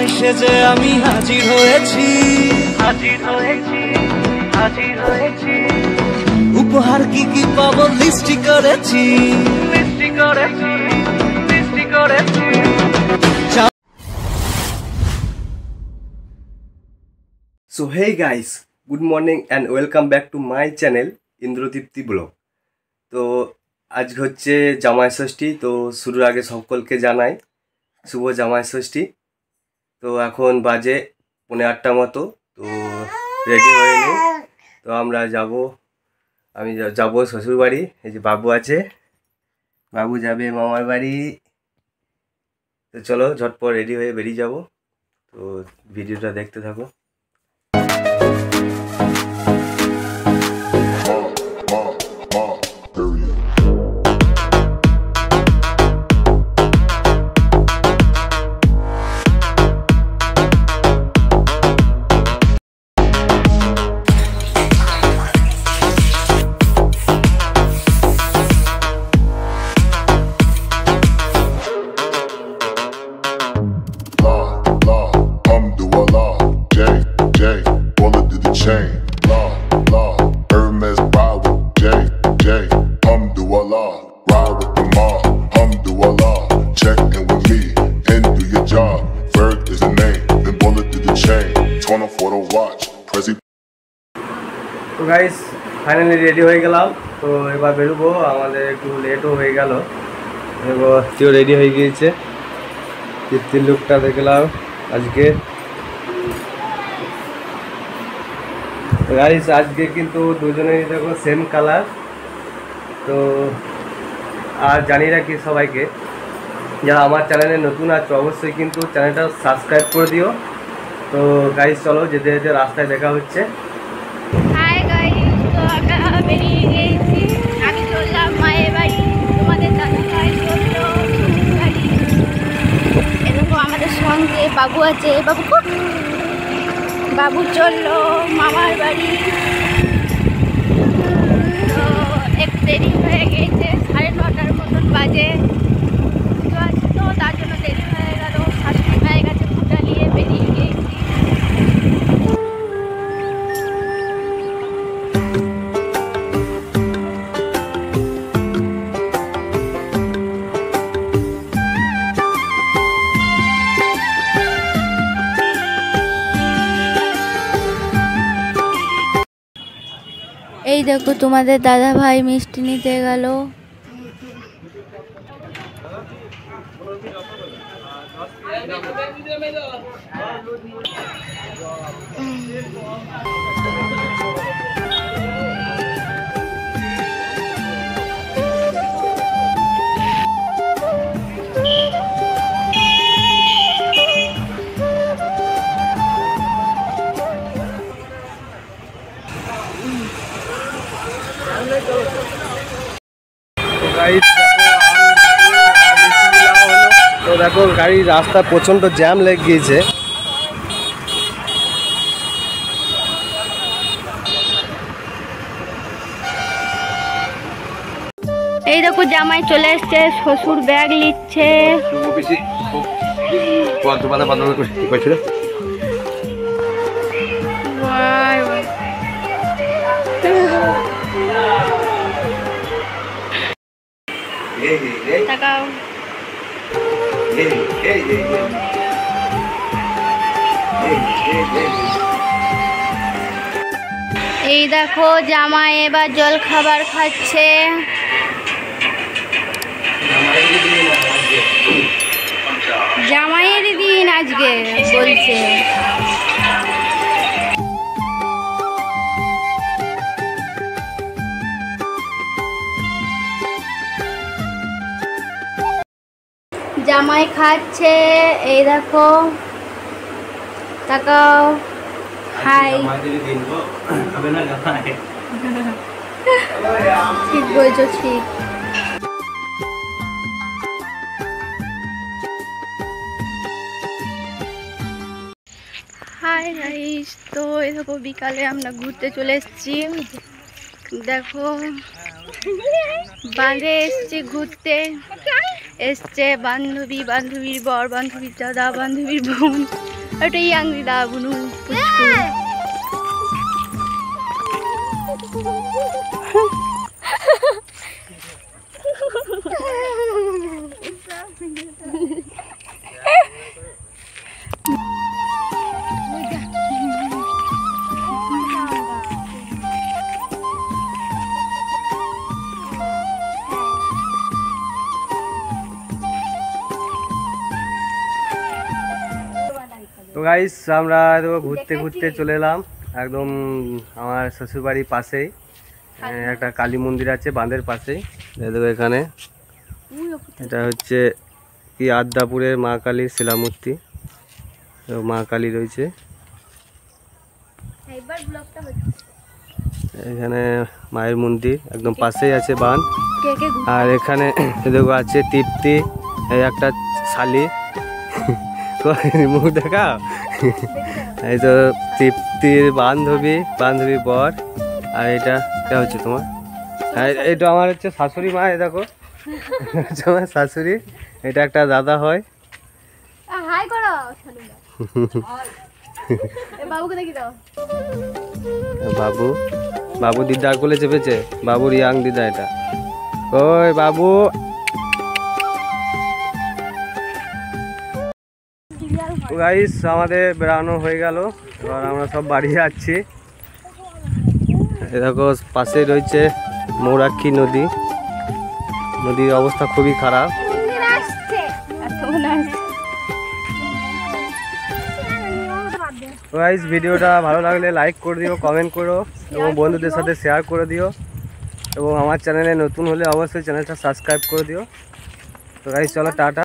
জামাই সেজে আমি হাজির হয়েছি, উপহার কি কি পাবো লিস্টি করেছি। So hey guys, good morning and welcome back to my channel Indradipti blog. তো আজ হচ্ছে জামাই ষষ্ঠী, তো শুরুর আগে সকলকে জানাই শুভ জামাই ষষ্ঠী। তো এখন বাজে 8:30 মতো, তো রেডি হয়ে নিই। তো আমরা আমি যাব শ্বশুর বাড়ি। এই যে বাবু আছে, বাবু যাবে মামার বাড়ি। তো চলো ঝটপট রেডি হয়ে বেরিয়ে যাব। তো ভিডিওটা দেখতে থাকো। তো গাইস ফাইনালি রেডি হয়ে গেলাম। তো এবার বেরোবো, আমাদের একটু লেটও হয়ে গেল। কেউ রেডি হয়ে গিয়েছে, তৃপ্তির লুকটা দেখলাম আজকে। গাইস আজকে কিন্তু দুজনেই দেখো সেম কালার। তো আর জানি রাখি সবাইকে, যারা আমার চ্যানেলে নতুন আছে অবশ্যই কিন্তু চ্যানেলটা সাবস্ক্রাইব করে দিও। তো গাইস চলো যেতে যেতে রাস্তায় দেখা হচ্ছে। আমি চললাম মায়ের বাড়ি, তোমাদের দাদা ভাই চললো বাড়ি। এরকম আমাদের সঙ্গে বাবু আছে, বাবু চললো মামার বাড়ি। তো একটু দেরি হয়ে গেছে, 9:30 মতন বাজে। তো আছে তো তার জন্য দেরি হয়ে গেল। শাশুড়ি হয়ে গেছে, ফুটা নিয়ে বেরিয়ে গেছি। এই দেখো তোমাদের দাদা ভাই মিষ্টি নিতে গেল। তো দেখো গাড়ির রাস্তা প্রচণ্ড জ্যাম লেগে গিয়েছে। এই দেখো জামাই চলে এসছে, শ্বশুর ব্যাগ নিচ্ছে। তাকাও। এই দেখো জামাই এবার জল খাবার খাচ্ছে। জামাইয়ের দিন আজকে বলছে। জামাই খাচ্ছে, এই দেখো তাকাও। হাই ঠিক বলছো, ঠিক। হাই গাইস, তো এই দেখো বিকালে আমরা ঘুরতে চলে এসেছি। দেখো বাঁধে এসছি ঘুরতে। এসছে বান্ধবীর বর, বান্ধবীর দাদা, বান্ধবীর বোন। ওটা ইয়াং দিদা বুনু তো গাইস আমরা ঘুরতে ঘুরতে চলে এলাম একদম আমার শ্বশুরবাড়ির পাশেই একটা কালী মন্দির আছে বাঁধের পাশেই। দেখো এখানে এটা হচ্ছে কি আদ্যাপুরের মা কালীর শিলামূর্তি, মা কালী রয়েছে এখানে, মায়ের মন্দির একদম পাশেই আছে বাঁধ। আর এখানে দেখো আছে তৃপ্তি, এই একটা শালি মুখ দেখা, এই তো তৃপ্তির বান্ধবী বর। আর এটা কে হচ্ছে তোমার? এটা আমার হচ্ছে শাশুড়ি মা, এই দেখো আমার শাশুড়ি, এটা একটা দাদা হয়। বাবু দিদার কোলে চেপেছে, বাবুর ইয়াং দিদা এটা। ওই বাবু গাইস আমাদের বেড়ানো হয়ে গেল, এবার আমরা সব বাড়ি যাচ্ছি। দেখো পাশে রয়েছে মৌরাক্ষী নদীর অবস্থা খুবই খারাপ। গাইস ভিডিওটা ভালো লাগলে লাইক করে দিও, কমেন্ট করো এবং বন্ধুদের সাথে শেয়ার করে দিও, এবং আমার চ্যানেলে নতুন হলে অবশ্যই চ্যানেলটা সাবস্ক্রাইব করে দিও। তো গাইস চলো টাটা।